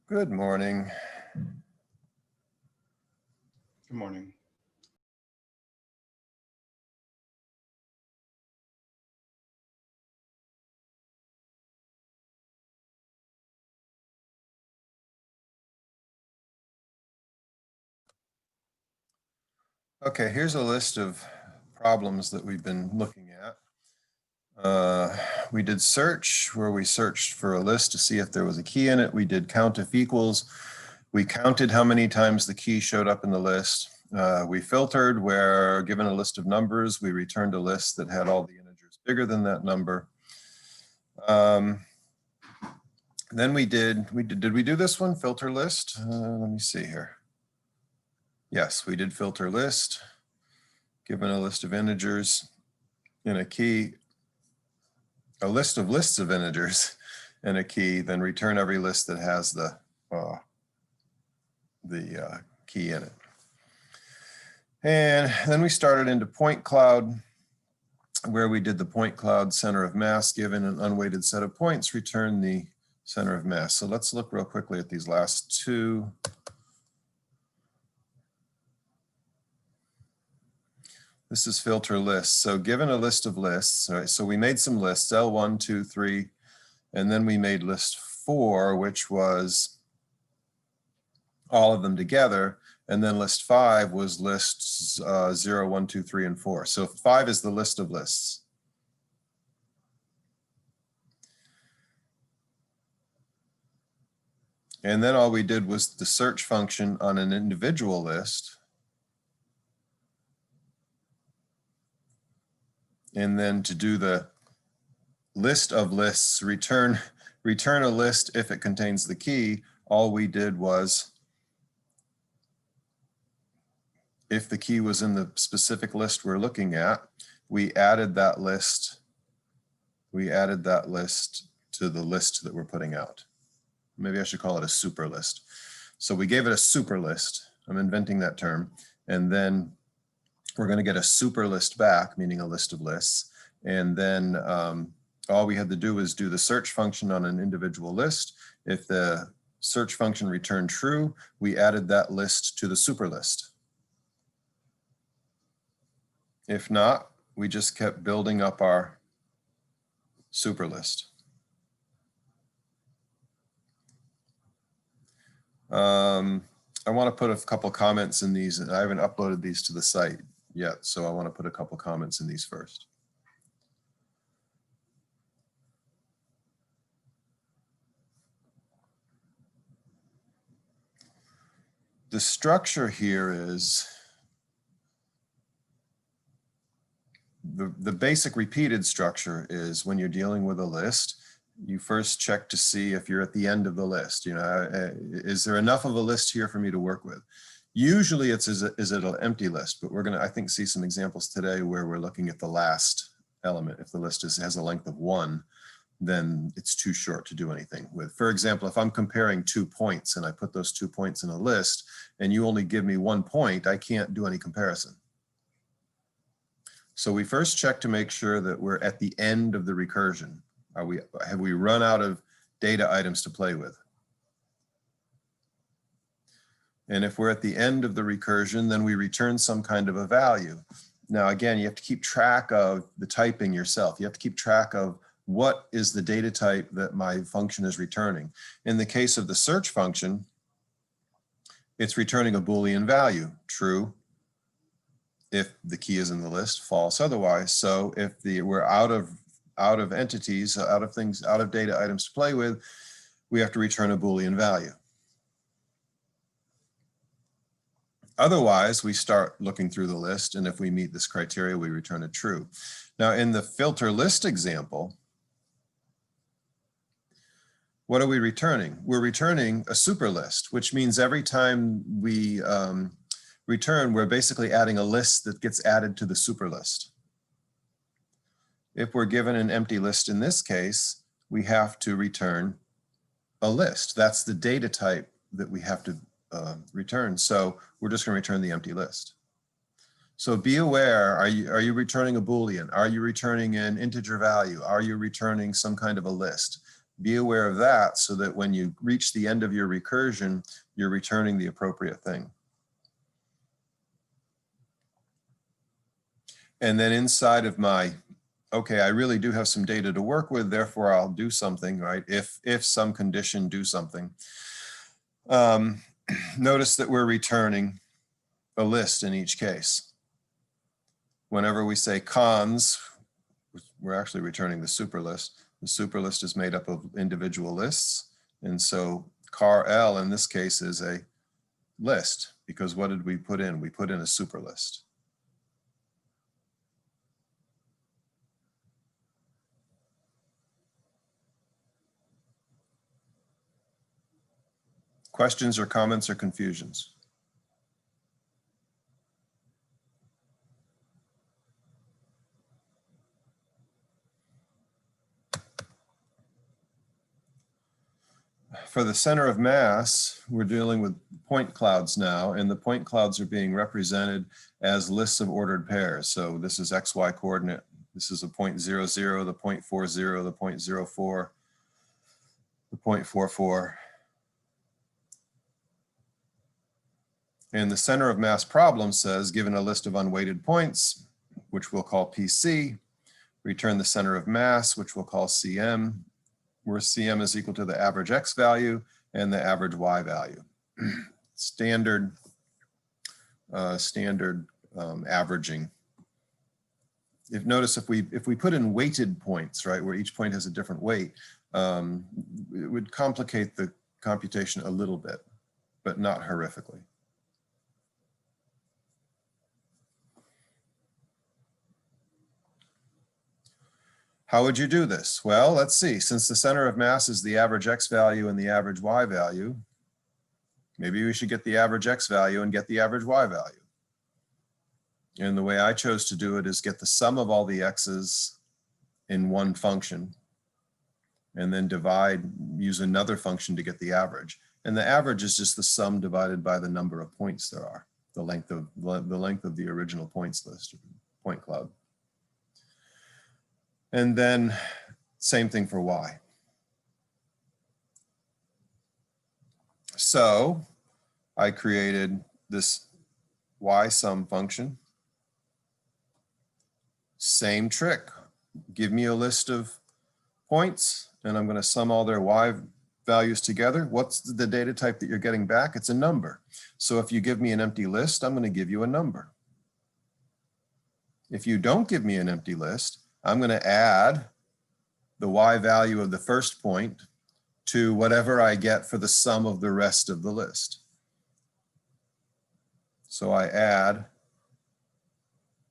Good morning. Good morning. Okay, here's a list of problems that we've been looking at. We did search, where we searched for a list to see if there was a key in it. We did count if equals. We counted how many times the key showed up in the list. We filtered, where given a list of numbers, we returned a list that had all the integers bigger than that number. Then we did we do this one, filter list? Let me see here. Yes, we did filter list, given a list of integers and a key, a list of lists of integers and a key, then return every list that has the key in it. And then we started into point cloud, where we did the point cloud center of mass. Given an unweighted set of points, return the center of mass. So let's look real quickly at these last two. This is filter lists. So given a list of lists, all right, so we made some lists, L1, 2, 3, and then we made list 4, which was all of them together. And then list 5 was lists 0, 1, 2, 3, and 4. So 5 is the list of lists. And then all we did was the search function on an individual list. And then to do the list of lists, return a list if it contains the key. All we did was, if the key was in the specific list we're looking at, we added that list to the list that we're putting out. Maybe I should call it a super list. So we gave it a super list. I'm inventing that term. And then we're going to get a super list back, meaning a list of lists. And then all we had to do was do the search function on an individual list. If the search function returned true, we added that list to the super list. If not, we just kept building up our super list. I want to put a couple comments in these, and I haven't uploaded these to the site yet, so I want to put a couple comments in these first. The structure here is the basic repeated structure is, when you're dealing with a list, you first check to see if you're at the end of the list. You know, is there enough of a list here for me to work with? Usually it's, is it an empty list, but we're going to, I think, see some examples today where we're looking at the last element. If the list has a length of 1, then it's too short to do anything with. For example, if I'm comparing 2 points and I put those 2 points in a list and you only give me 1 point, I can't do any comparison. So we first check to make sure that we're at the end of the recursion. Have we run out of data items to play with? And if we're at the end of the recursion, then we return some kind of a value. Now, again, you have to keep track of the typing yourself. You have to keep track of what is the data type that my function is returning. In the case of the search function, it's returning a Boolean value, true, if the key is in the list, false otherwise. So if we're out of entities, out of data items to play with, we have to return a Boolean value. Otherwise, we start looking through the list, and if we meet this criteria, we return a true. Now, in the filter list example, what are we returning? We're returning a super list, which means every time we return, we're basically adding a list that gets added to the super list. If we're given an empty list in this case, we have to return a list. That's the data type that we have to return. So we're just going to return the empty list. So be aware, are you returning a Boolean? Are you returning an integer value? Are you returning some kind of a list? Be aware of that so that when you reach the end of your recursion, you're returning the appropriate thing. And then inside of my, okay, I really do have some data to work with, therefore I'll do something, right? If some condition, do something. Notice that we're returning a list in each case. Whenever we say cons, we're actually returning the super list. The super list is made up of individual lists. And so car L in this case is a list, because what did we put in? We put in a super list. Questions or comments or confusions? For the center of mass, we're dealing with point clouds now, and the point clouds are being represented as lists of ordered pairs. So this is XY coordinate. This is a 0.00, the 0.40, the 0.04, the 0.44. And the center of mass problem says, given a list of unweighted points, which we'll call PC, return the center of mass, which we'll call CM, where CM is equal to the average X value and the average Y value. Standard averaging. Notice if we put in weighted points, right, where each point has a different weight, it would complicate the computation a little bit, but not horrifically. How would you do this? Well, let's see. Since the center of mass is the average X value and the average Y value, maybe we should get the average X value and get the average Y value. And the way I chose to do it is get the sum of all the X's in one function and then use another function to get the average. And the average is just the sum divided by the number of points there are, the length of the original points list, point cloud. And then same thing for Y. So I created this Y sum function. Same trick. Give me a list of points and I'm going to sum all their Y values together. What's the data type that you're getting back? It's a number. So if you give me an empty list, I'm going to give you a number. If you don't give me an empty list, I'm going to add the Y value of the first point to whatever I get for the sum of the rest of the list. So I add,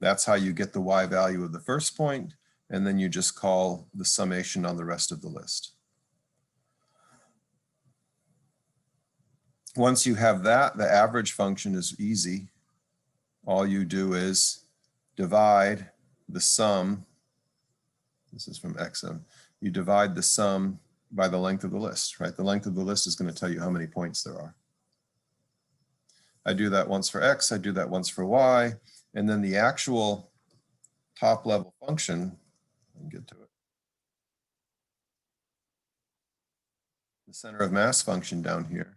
that's how you get the Y value of the first point, and then you just call the summation on the rest of the list. Once you have that, the average function is easy. All you do is divide the sum. This is from XM. You divide the sum by the length of the list, right? The length of the list is going to tell you how many points there are. I do that once for X, I do that once for Y, and then the actual top level function, let me get to it. The center of mass function down here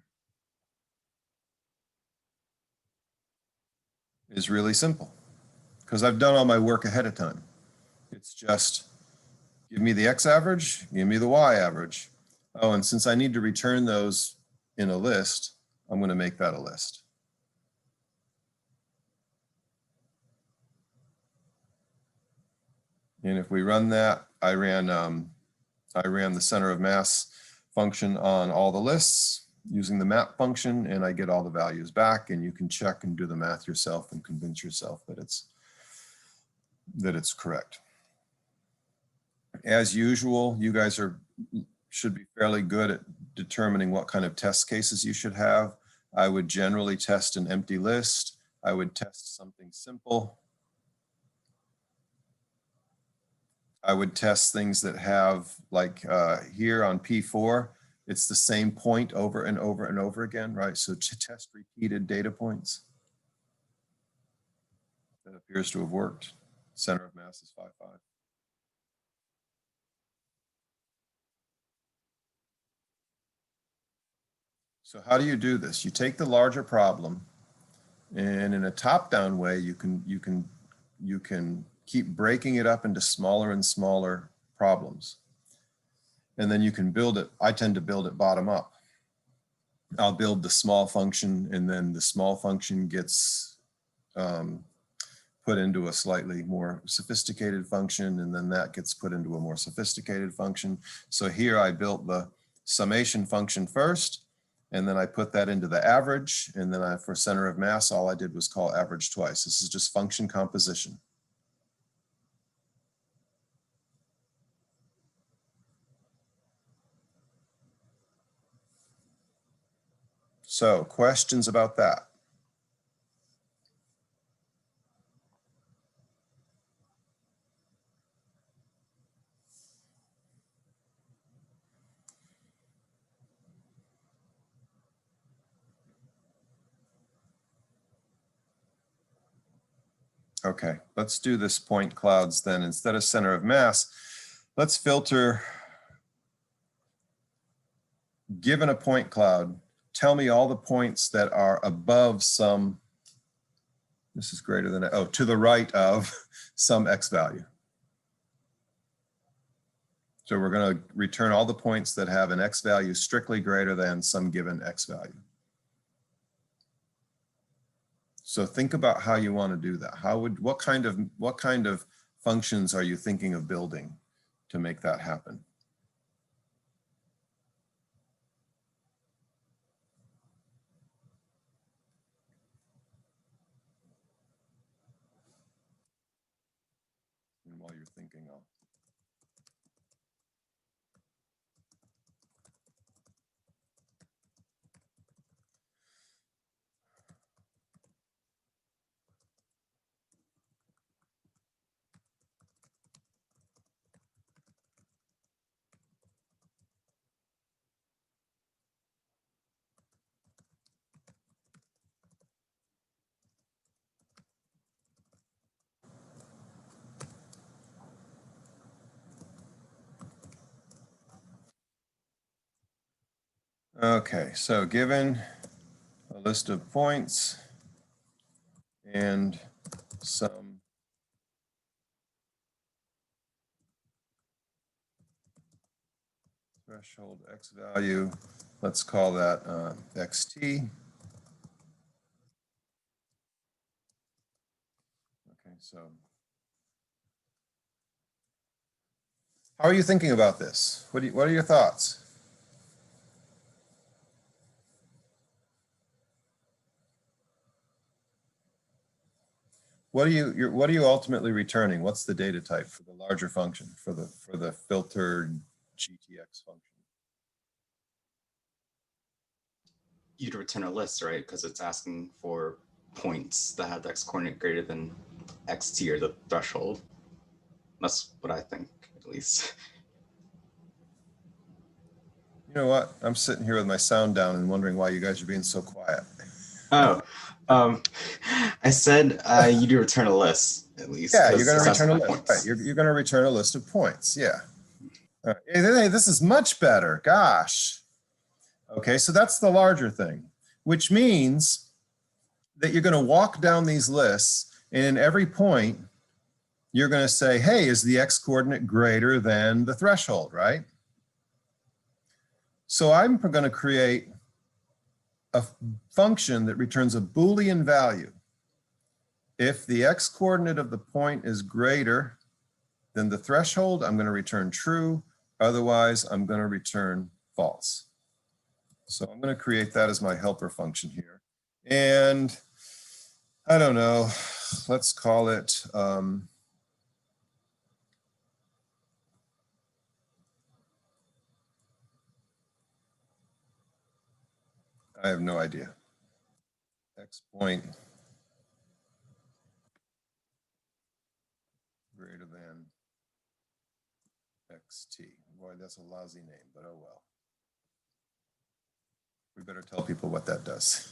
is really simple because I've done all my work ahead of time. It's just give me the X average, give me the Y average. Oh, and since I need to return those in a list, I'm going to make that a list. And if we run that, I ran the center of mass function on all the lists using the map function, and I get all the values back, and you can check and do the math yourself and convince yourself that it's correct. As usual, you guys should be fairly good at determining what kind of test cases you should have. I would generally test an empty list. I would test something simple. I would test things that have, like here on P4, it's the same point over and over and over again, right? So to test repeated data points. That appears to have worked. Center of mass is 5.5. So how do you do this? You take the larger problem, and in a top-down way, you can keep breaking it up into smaller and smaller problems. And then you can build it. I tend to build it bottom up. I'll build the small function, and then the small function gets put into a slightly more sophisticated function, and then that gets put into a more sophisticated function. So here I built the summation function first, and then I put that into the average, and then for center of mass, all I did was call average twice. This is just function composition. So questions about that? Okay, let's do this point clouds then. Instead of center of mass, let's filter, given a point cloud, tell me all the points that are above some, this is greater than, oh, to the right of some x value. So we're going to return all the points that have an x value strictly greater than some given x value. So think about how you want to do that. What kind of functions are you thinking of building to make that happen? And while you're thinking, okay, so given a list of points and some threshold x value, let's call that xt. Okay, so how are you thinking about this? What are your thoughts? What are you ultimately returning? What's the data type for the larger function, for the filtered GTX function? You'd return a list, right? Because it's asking for points that have the x coordinate greater than xt, or the threshold. That's what I think, at least. You know what? I'm sitting here with my sound down and wondering why you guys are being so quiet. Oh, I said you do return a list, at least. Yeah, you're going to That's return a my list. points. Right, you're going to return a list of points. Yeah. Hey, this is much better. Gosh. Okay, so that's the larger thing, which means that you're going to walk down these lists, and in every point, you're going to say, hey, is the x coordinate greater than the threshold, right? So I'm going to create a function that returns a Boolean value. If the x coordinate of the point is greater than the threshold, I'm going to return true. Otherwise, I'm going to return false. So I'm going to create that as my helper function here. And I don't know, let's call it, I have no idea. X point greater than xt. Boy, that's a lousy name, but oh well. We better tell people what that does.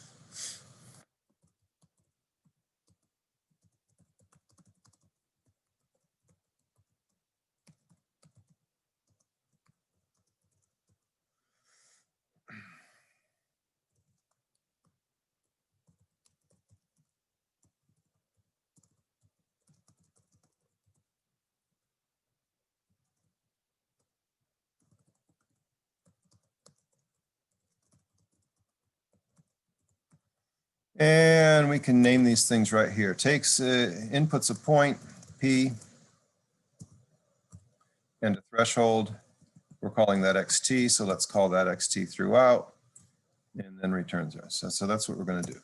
And we can name these things right here. Takes inputs a point, P, and a threshold. We're calling that XT, so let's call that XT throughout, and then returns us. So that's what we're going to do.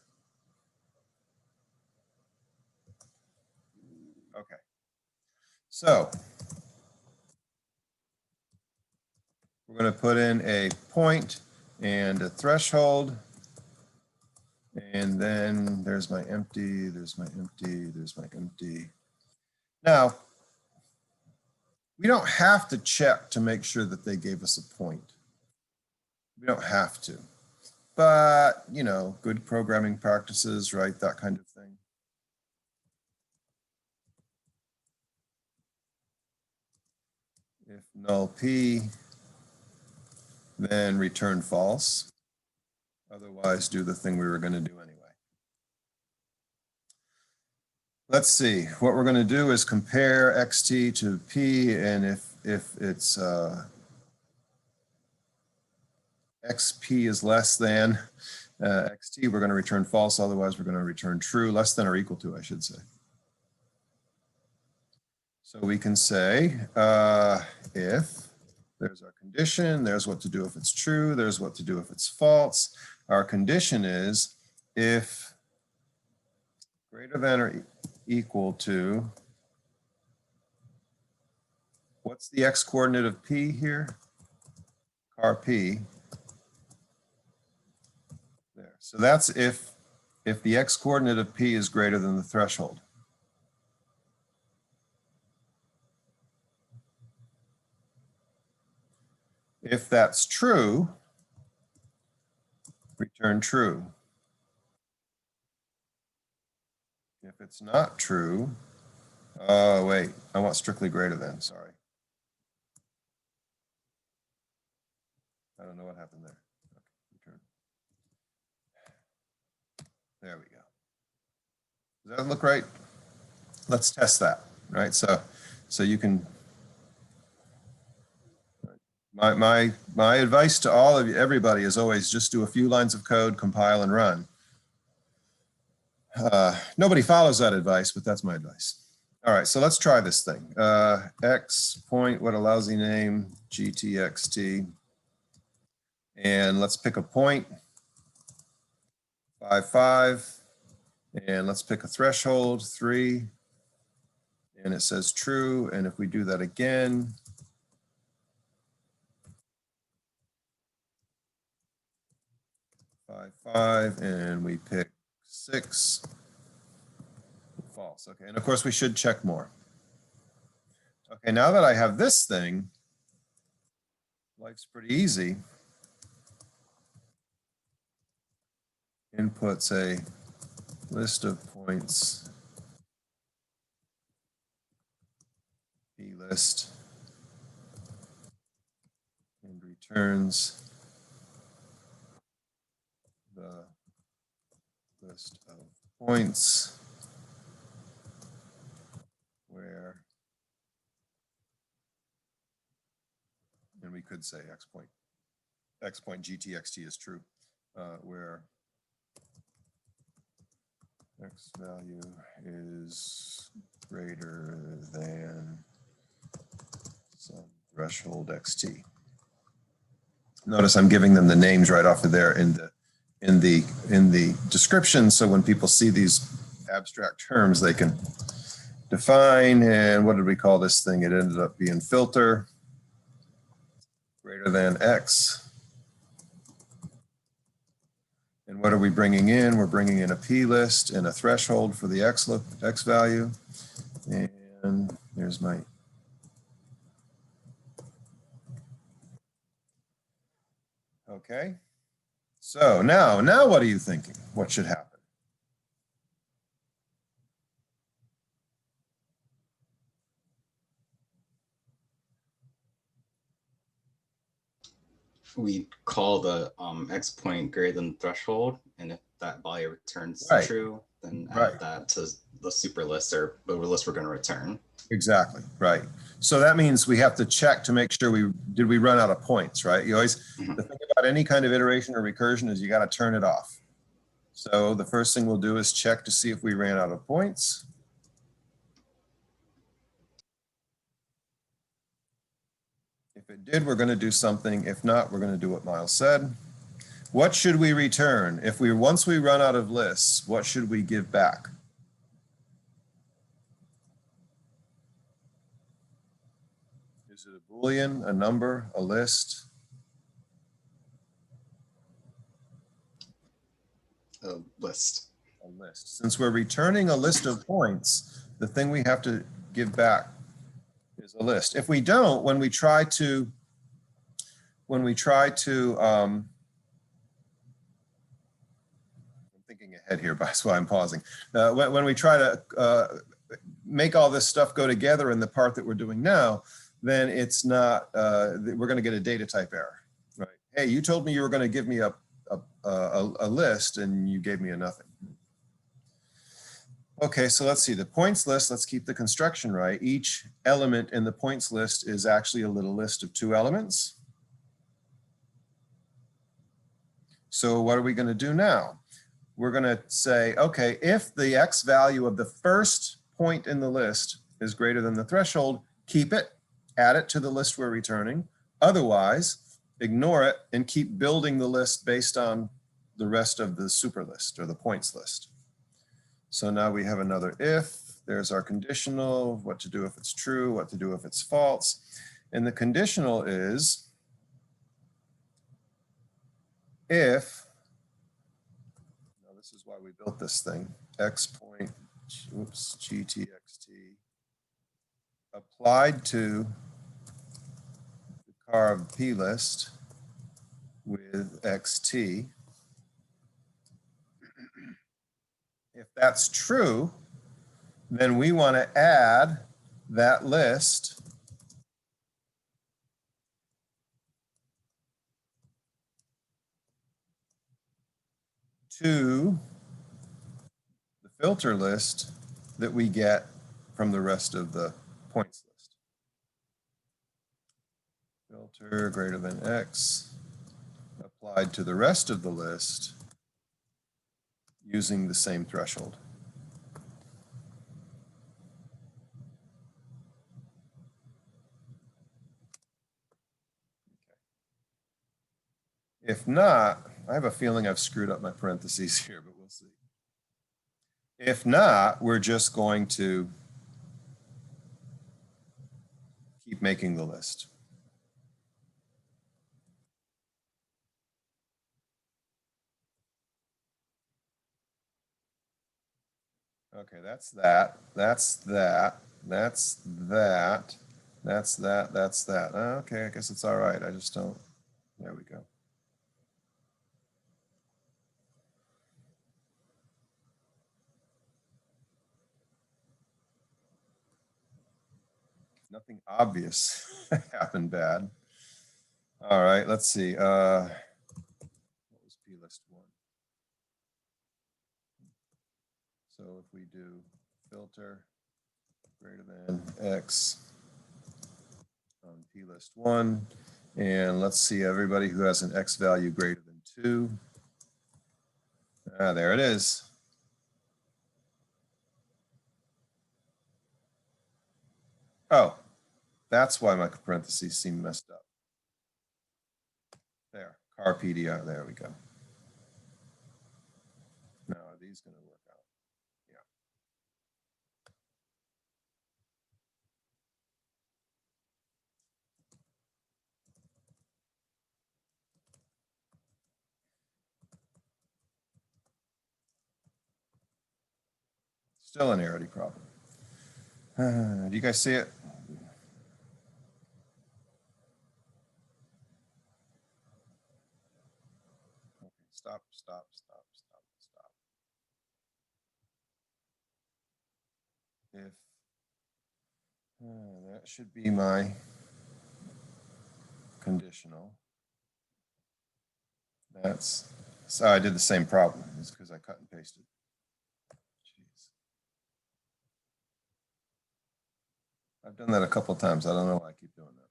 Okay. So we're going to put in a point and a threshold. And then there's my empty, there's my empty, there's my empty. Now, we don't have to check to make sure that they gave us a point. We don't have to. But, you know, good programming practices, right? That kind of thing. If null P, then return false. Otherwise, do the thing we were going to do anyway. Let's see. What we're going to do is compare XT to P, and if it's XP is less than XT, we're going to return false. Otherwise, we're going to return true, less than or equal to, I should say. So we can say if there's our condition, there's what to do if it's true, there's what to do if it's false. Our condition is if greater than or equal to, what's the x coordinate of P here? Car P. There. So that's if the x coordinate of P is greater than the threshold. If that's true, return true. If it's not true, oh wait, I want strictly greater than, sorry. I don't know what happened there. Okay, return. There we go. Does that look right? Let's test that, right? So you can, my advice to all of you, everybody, is always just do a few lines of code, compile and run. Nobody follows that advice, but that's my advice. All right, so let's try this thing. X point, what a lousy name, GTXT. And let's pick a point, 5, 5. And let's pick a threshold, 3. And it says true. And if we do that again, 5, 5, and we pick 6, false. Okay, and of course we should check more. Okay, now that I have this thing, life's pretty easy. Inputs a list of points, P list, and returns the list of points where, and we could say x point GTXT is true, where x value is greater than some threshold XT. Notice I'm giving them the names right off of there in the description, so when people see these abstract terms, they can define. And what did we call this thing? It ended up being filter greater than X. And what are we bringing in? We're bringing in a P list and a threshold for the X value. And there's my, okay. So now what are you thinking? What should happen? We call the x point greater than threshold, and if that value returns Right. true, then add that to the super list or the list we're going to return. Exactly, right. So that means we have to check to make sure did we run out of points, right? You always, the thing about any kind of iteration or recursion is you got to turn it off. So the first thing we'll do is check to see if we ran out of points. If it did, we're going to do something. If not, we're going to do what Miles said. What should we return? Once we run out of lists, what should we give back? Is it a Boolean, a number, a list? A list. A list. Since we're returning a list of points, the thing we have to give back is a list. If we don't, when we try to I'm thinking ahead here, that's why I'm pausing. When we try to make all this stuff go together in the part that we're doing now, then it's not, we're going to get a data type error, right? Hey, you told me you were going to give me a list and you gave me a nothing. Okay, so let's see the points list. Let's keep the construction right. Each element in the points list is actually a little list of 2 elements. So what are we going to do now? We're going to say, okay, if the X value of the first point in the list is greater than the threshold, keep it, add it to the list we're returning. Otherwise, ignore it and keep building the list based on the rest of the super list or the points list. So now we have another if. There's our conditional, what to do if it's true, what to do if it's false. And the conditional is if, now this is why we built this thing, x point, oops, GTXT, applied to the carved P list with XT. If that's true, then we want to add that list to the filter list that we get from the rest of the points list. Filter greater than X applied to the rest of the list using the same threshold. If not, I have a feeling I've screwed up my parentheses here, but we'll see. If not, we're just going to keep making the list. Okay, that's that, that's that, that's that, that's that, that's that. Okay, I guess it's all right. I just don't, there we go. Nothing obvious happened bad. All right, let's see. What was P list 1? So if we do filter greater than X on P list 1, and let's see everybody who has an X value greater than 2. There it is. Oh, that's why my parentheses seem messed up. There, car PDR, there we go. Now, are these going to work out? Yeah. Still an arity problem. Do you guys see it? Okay, stop, stop, stop, stop, stop. If that should be my conditional. That's, so I did the same problem. It's because I cut and pasted. Jeez. I've done that a couple of times. I don't know why I keep doing that.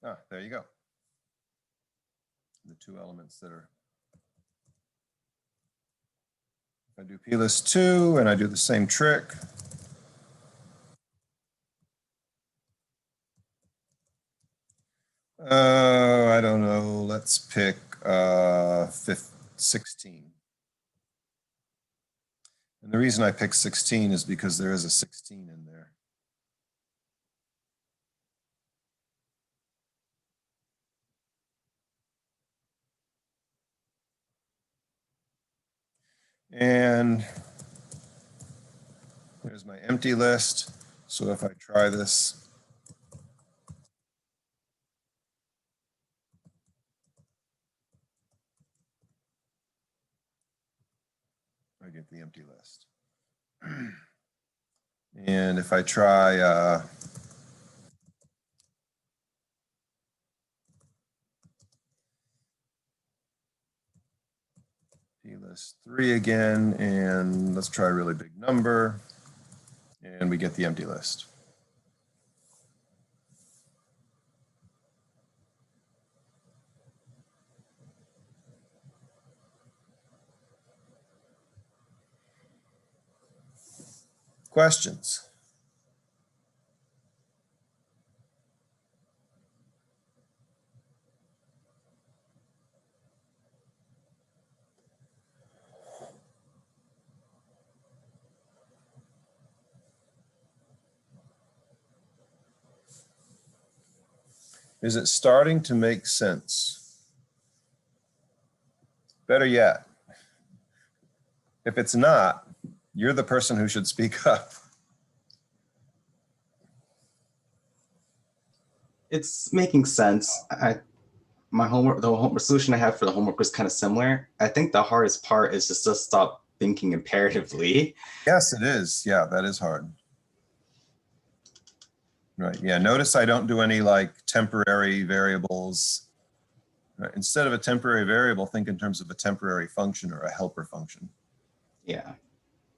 Ah, there you go. The two elements that are, if I do P list 2 and I do the same trick, I don't know, let's pick 16. And the reason I picked 16 is because there is a 16 in there. And there's my empty list. So if I try this, I get the empty list. And if I try P list 3 again, and let's try a really big number, and we get the empty list. Questions? Is it starting to make sense? Better yet, if it's not, you're the person who should speak up. It's making sense. My homework, the homework solution I have for the homework was kind of similar. I think the hardest part is just to stop thinking imperatively. Yes, it is. Yeah, that is hard. Right. Yeah. Notice I don't do any like temporary variables. Right. Instead of a temporary variable, think in terms of a temporary function or a helper function. Yeah.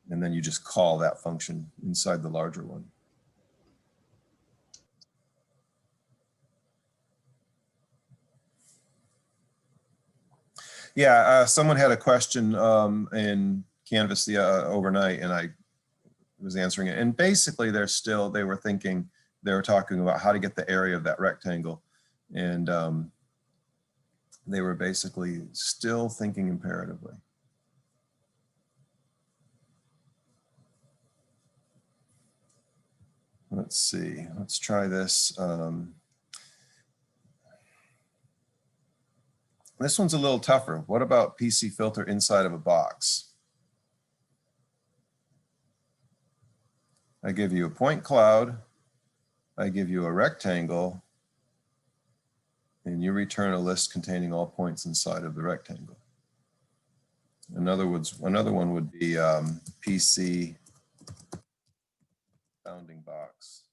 And then you just call that function inside the larger one. Yeah. Someone had a question in Canvas overnight, and I was answering it. And basically, they were thinking, they were talking about how to get the area of that rectangle. And they were basically still thinking imperatively. Let's see, let's try this. This one's a little tougher. What about PC filter inside of a box? I give you a point cloud, I give you a rectangle, and you return a list containing all points inside of the rectangle. In other words, another one would be PC bounding box.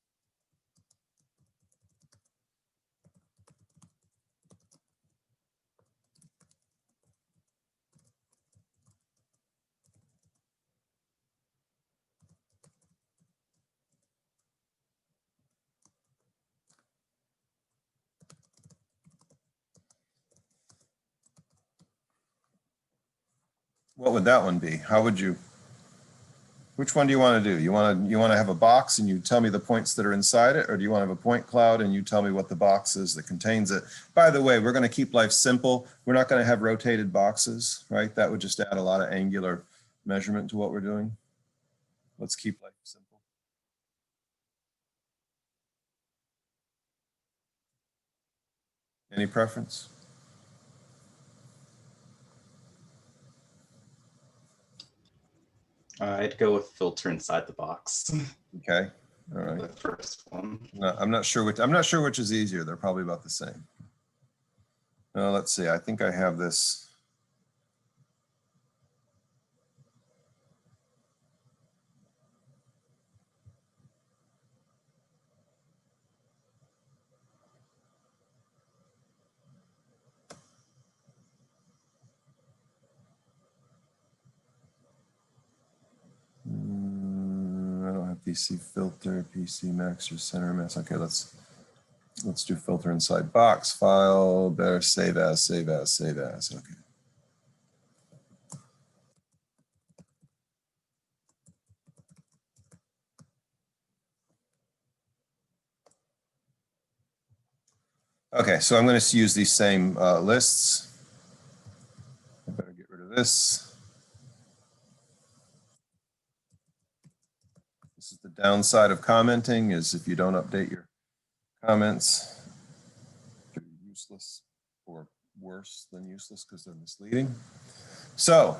What would that one be? How would you, which one do you want to do? You want to have a box and you tell me the points that are inside it, or do you want to have a point cloud and you tell me what the box is that contains it? By the way, we're going to keep life simple. We're not going to have rotated boxes, right? That would just add a lot of angular measurement to what we're doing. Let's keep life simple. Any preference? I'd go with filter inside the box. Okay. All right. The first one. No, I'm not sure which is easier. They're probably about the same. Let's see. I think I have this. I don't have PC filter, PC max, or center mass. Okay, let's Let's do filter inside box file, better save as, save as, save as, okay. Okay, so I'm going to use these same lists. I better get rid of this. This is the downside of commenting, is if you don't update your comments, they're useless or worse than useless because they're misleading. So,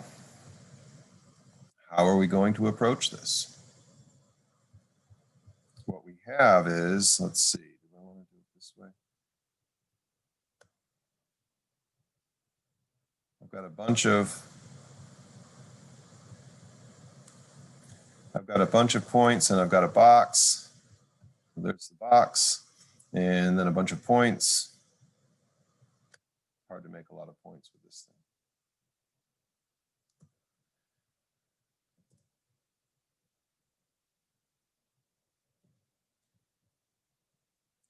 how are we going to approach this? What we have is, let's see, do I want to do it this way? I've got a bunch of points and I've got a box. There's the box and then a bunch of points. Hard to make a lot of points with this thing.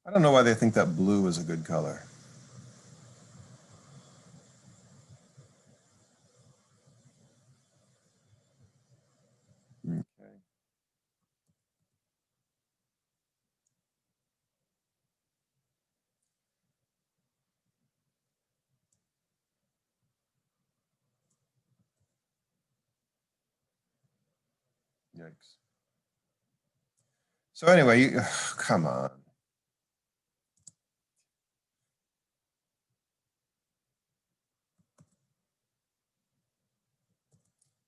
I don't know why they think that blue is a good color. Okay. Yikes. So anyway, come on.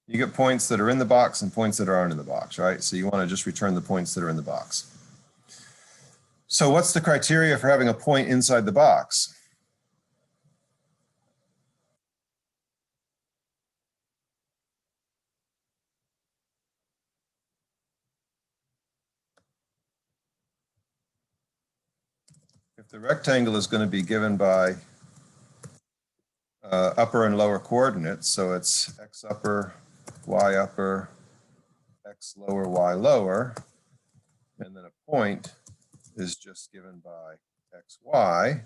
You get points that are in the box and points that aren't in the box, right? So you want to just return the points that are in the box. So what's the criteria for having a point inside the box? If the rectangle is going to be given by upper and lower coordinates, so it's x upper, y upper, x lower, y lower, and then a point is just given by x, y,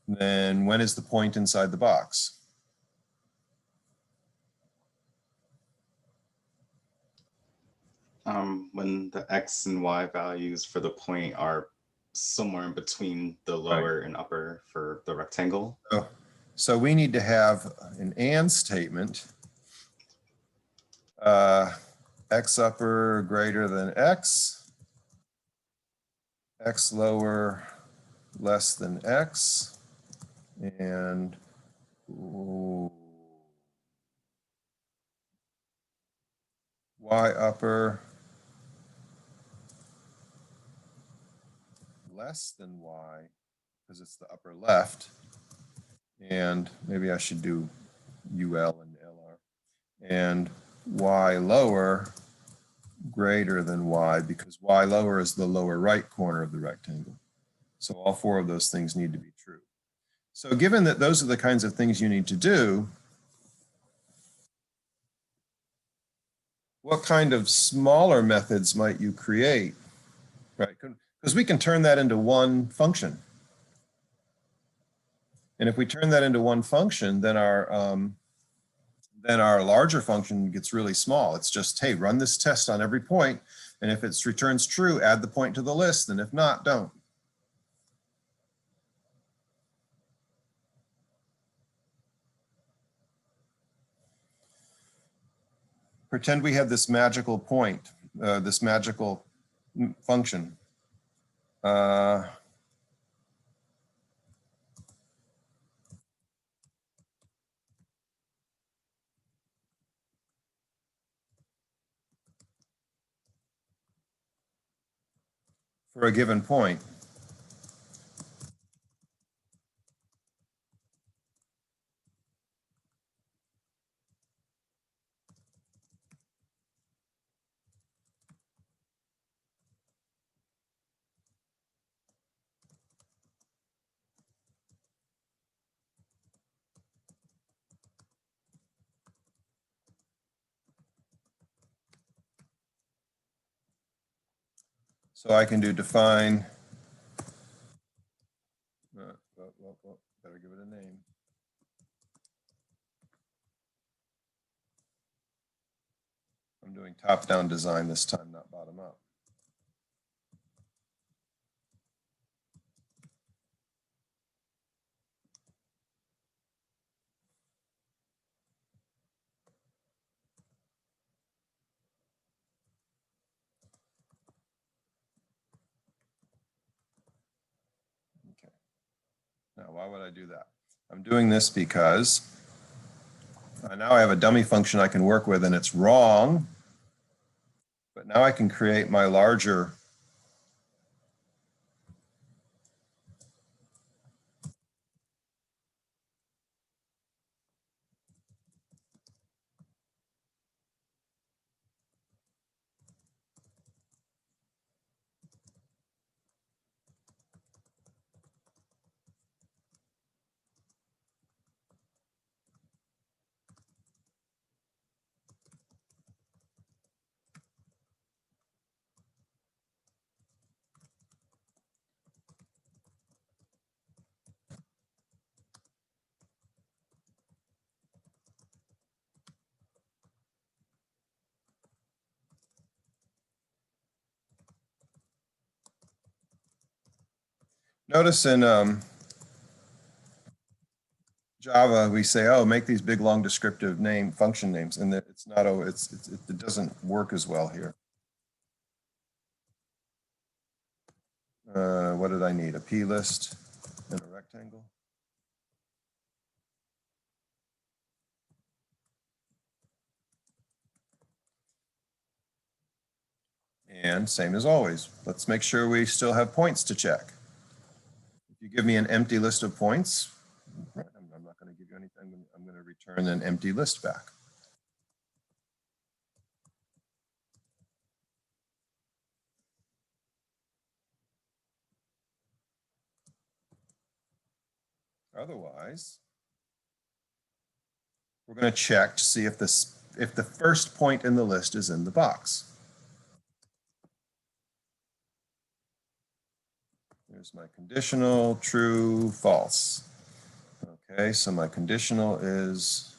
then when is the point inside the box? When the x and y values for the point are somewhere in between the lower and upper for the rectangle. So we need to have an and statement. X upper greater than x lower less than x, and y upper less than y, because it's the upper left, and maybe I should do UL and LR, and y lower greater than y, because y lower is the lower right corner of the rectangle. So all four of those things need to be true. So given that those are the kinds of things you need to do, what kind of smaller methods might you create, right? Because we can turn that into one function. And if we turn that into one function, then our larger function gets really small. It's just, hey, run this test on every point, and if it returns true, add the point to the list, and if not, don't. Pretend we had this magical point, this magical function. For a given point. So I can do define, better give it a name. I'm doing top-down design this time, not bottom-up. Okay. Now, why would I do that? I'm doing this because now I have a dummy function I can work with, and it's wrong. But now I can create my larger notice in Java, we say, oh, make these big, long, descriptive function names, and it's not, it doesn't work as well here. What did I need? A P list and a rectangle. And same as always, let's make sure we still have points to check. If you give me an empty list of points, I'm not going to give you anything. I'm going to return an empty list back. Otherwise, we're going to check to see if the first point in the list is in the box. There's my conditional, true, false. Okay, so my conditional is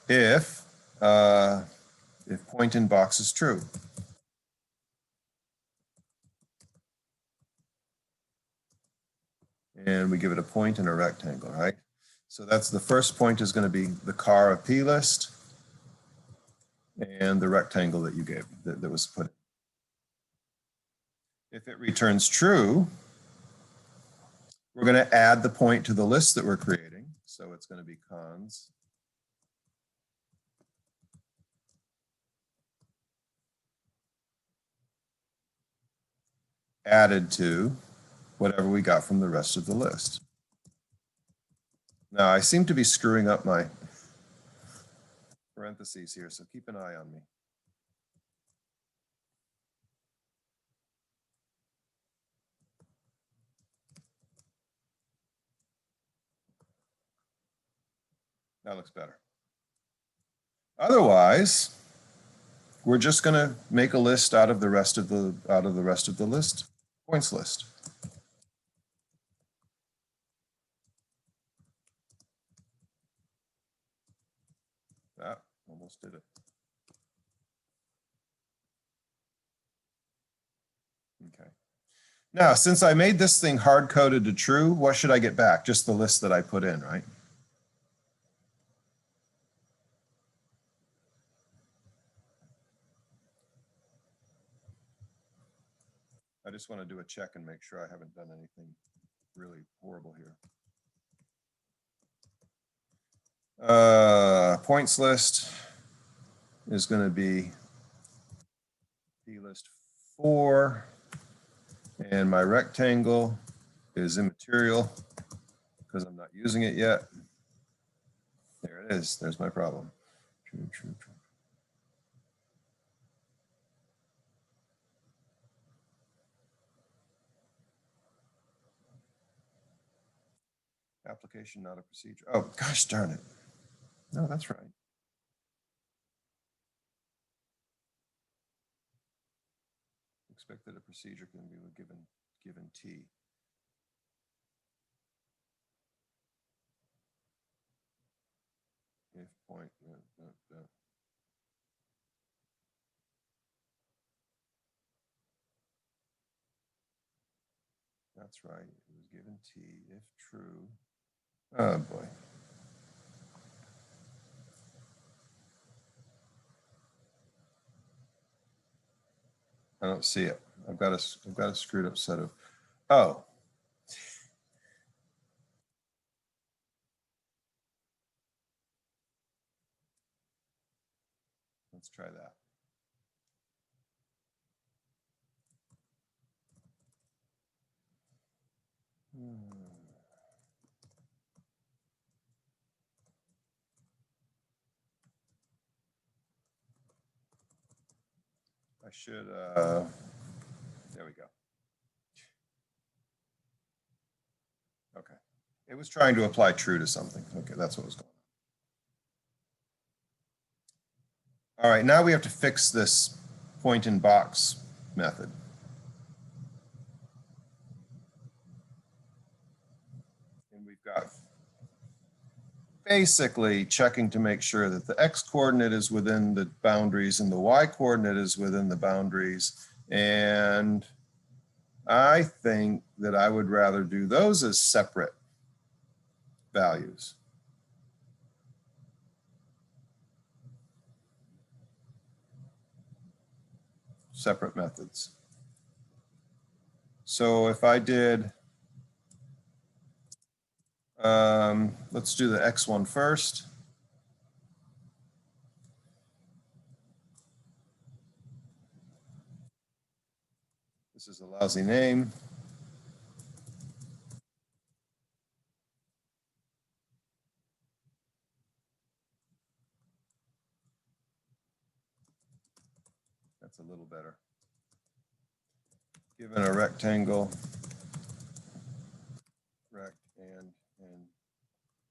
if point in box is true. And we give it a point and a rectangle, right? So that's the first point is going to be the car of P list and the rectangle that you gave, that was put in. If it returns true, we're going to add the point to the list that we're creating. So it's going to be cons added to whatever we got from the rest of the list. Now, I seem to be screwing up my parentheses here, so keep an eye on me. That looks better. Otherwise, we're just going to make a list out of the rest of the list, points list. That almost did it. Okay. Now, since I made this thing hard-coded to true, what should I get back? Just the list that I put in, right? I just want to do a check and make sure I haven't done anything really horrible here. Points list is going to be P list 4, and my rectangle is immaterial because I'm not using it yet. There it is. There's my problem. True, true, true. Application, not a procedure. Oh, gosh darn it. No, that's right. expect that a procedure can be given T. If point, That's right, it was given T if true. Oh boy. I don't see it. I've got a screwed up set of, oh. Let's try that. I should, there we go. Okay. It was trying to apply true to something. Okay, that's what was going on. All right, now we have to fix this point in box method. And we've got basically checking to make sure that the x coordinate is within the boundaries and the y coordinate is within the boundaries. And I think that I would rather do those as separate values. Separate methods. So if I did, let's do the x1 first. This is a lousy name. That's a little better. Given a rectangle, rect and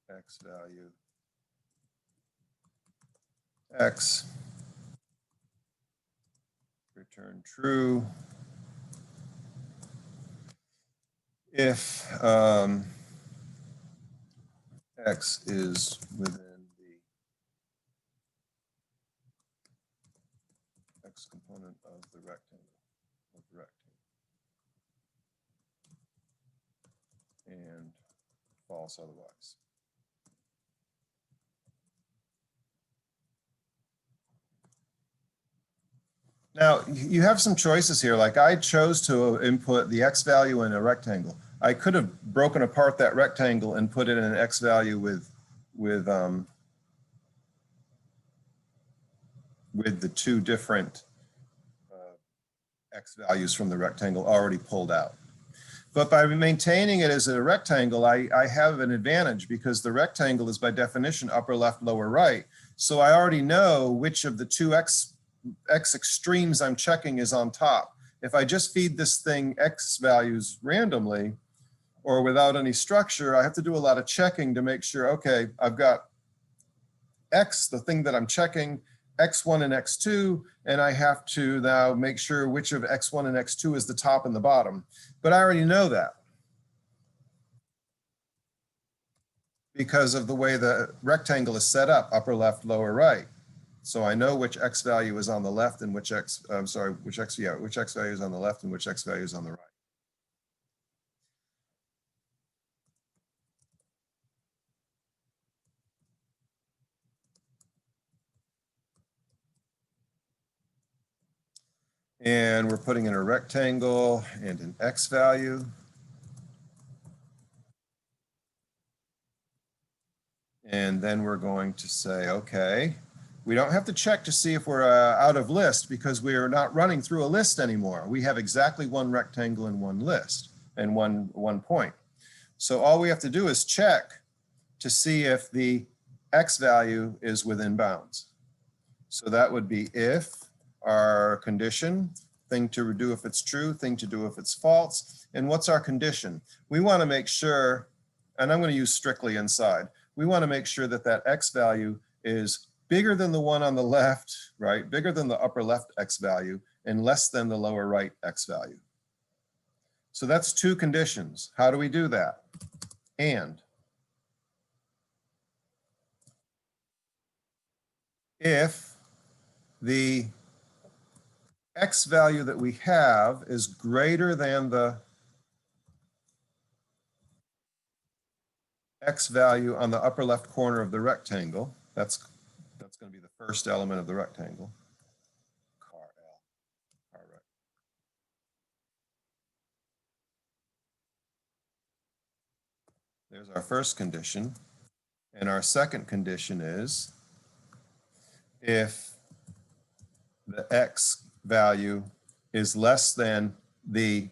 x value x, return true if x is within the x component of the rectangle. And false otherwise. Now, you have some choices here. Like I chose to input the x value in a rectangle. I could have broken apart that rectangle and put it in an x value with the two different x values from the rectangle already pulled out. But by maintaining it as a rectangle, I have an advantage because the rectangle is by definition upper left, lower right. So I already know which of the two x extremes I'm checking is on top. If I just feed this thing x values randomly or without any structure, I have to do a lot of checking to make sure, okay, I've got x, the thing that I'm checking, x1 and x2, and I have to now make sure which of x1 and x2 is the top and the bottom. But I already know that because of the way the rectangle is set up, upper left, lower right. So I know which x value is on the left and which x value is on the left and which x value is on the right. And we're putting in a rectangle and an x value. And then we're going to say, okay, we don't have to check to see if we're out of list because we are not running through a list anymore. We have exactly one rectangle and one list and one point. So all we have to do is check to see if the x value is within bounds. So that would be if our condition, thing to do if it's true, thing to do if it's false. And what's our condition? We want to make sure, and I'm going to use strictly inside, we want to make sure that that x value is bigger than the one on the left, right? Bigger than the upper left x value and less than the lower right x value. So that's two conditions. How do we do that? And if the x value that we have is greater than the x value on the upper left corner of the rectangle, that's going to be the first element of the rectangle. Car L, car rect. There's our first condition. And our second condition is if the x value is less than the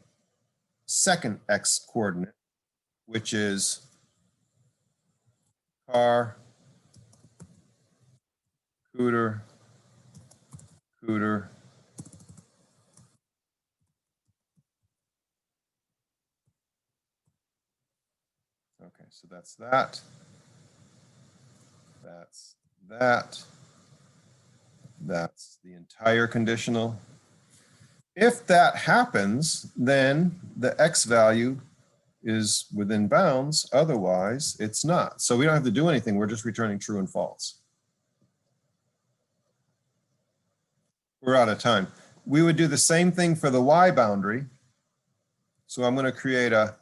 second x coordinate, which is car, cooter, cooter, okay, so that's that. That's that. That's the entire conditional. If that happens, then the x value is within bounds. Otherwise, it's not. So we don't have to do anything. We're just returning true and false. We're out of time. We would do the same thing for the y boundary. So I'm going to create a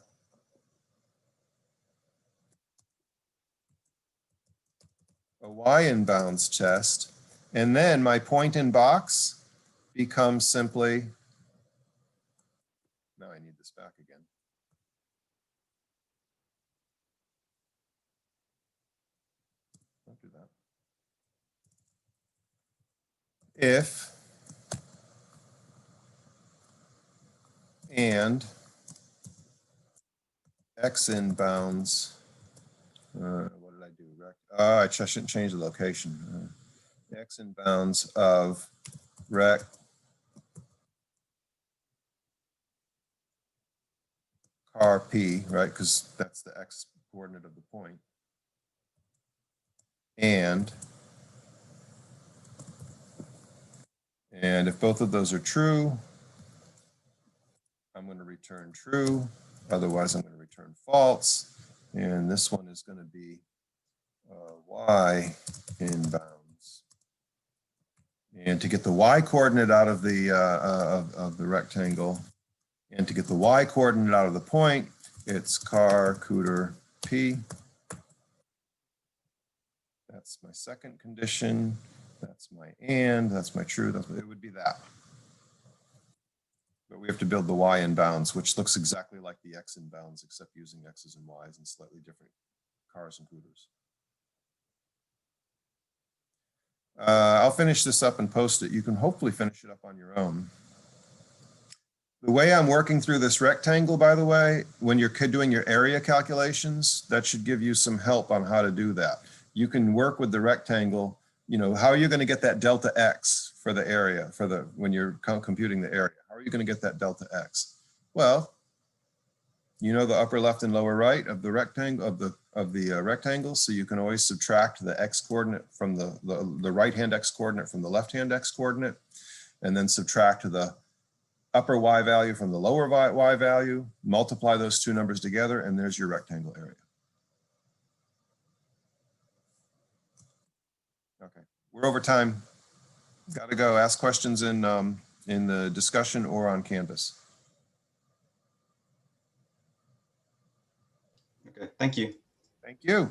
y in bounds test. And then my point in box becomes simply, now I need this back again. Don't do that. If and x in bounds, what did I do? I shouldn't change the location. X in bounds of rec car P, right? Because that's the x coordinate of the point. And if both of those are true, I'm going to return true. Otherwise, I'm going to return false. And this one is going to be y in bounds. And to get the y coordinate out of the rectangle, and to get the y coordinate out of the point, it's car cooter P. That's my second condition. That's my and. That's my true. It would be that. But we have to build the y in bounds, which looks exactly like the x in bounds, except using x's and y's and slightly different cars and cooters. I'll finish this up and post it. You can hopefully finish it up on your own. The way I'm working through this rectangle, by the way, when you're doing your area calculations, that should give you some help on how to do that. You can work with the rectangle. You know, how are you going to get that delta x for the area, when you're computing the area? How are you going to get that delta x? Well, you know the upper left and lower right of the rectangle of the rectangle, so you can always subtract the x coordinate from the right hand x coordinate from the left hand x coordinate, and then subtract the upper y value from the lower y value, multiply those two numbers together, and there's your rectangle area. Okay, we're over time. Got to go. Ask questions in the discussion or on Canvas. Okay, thank you. Thank you.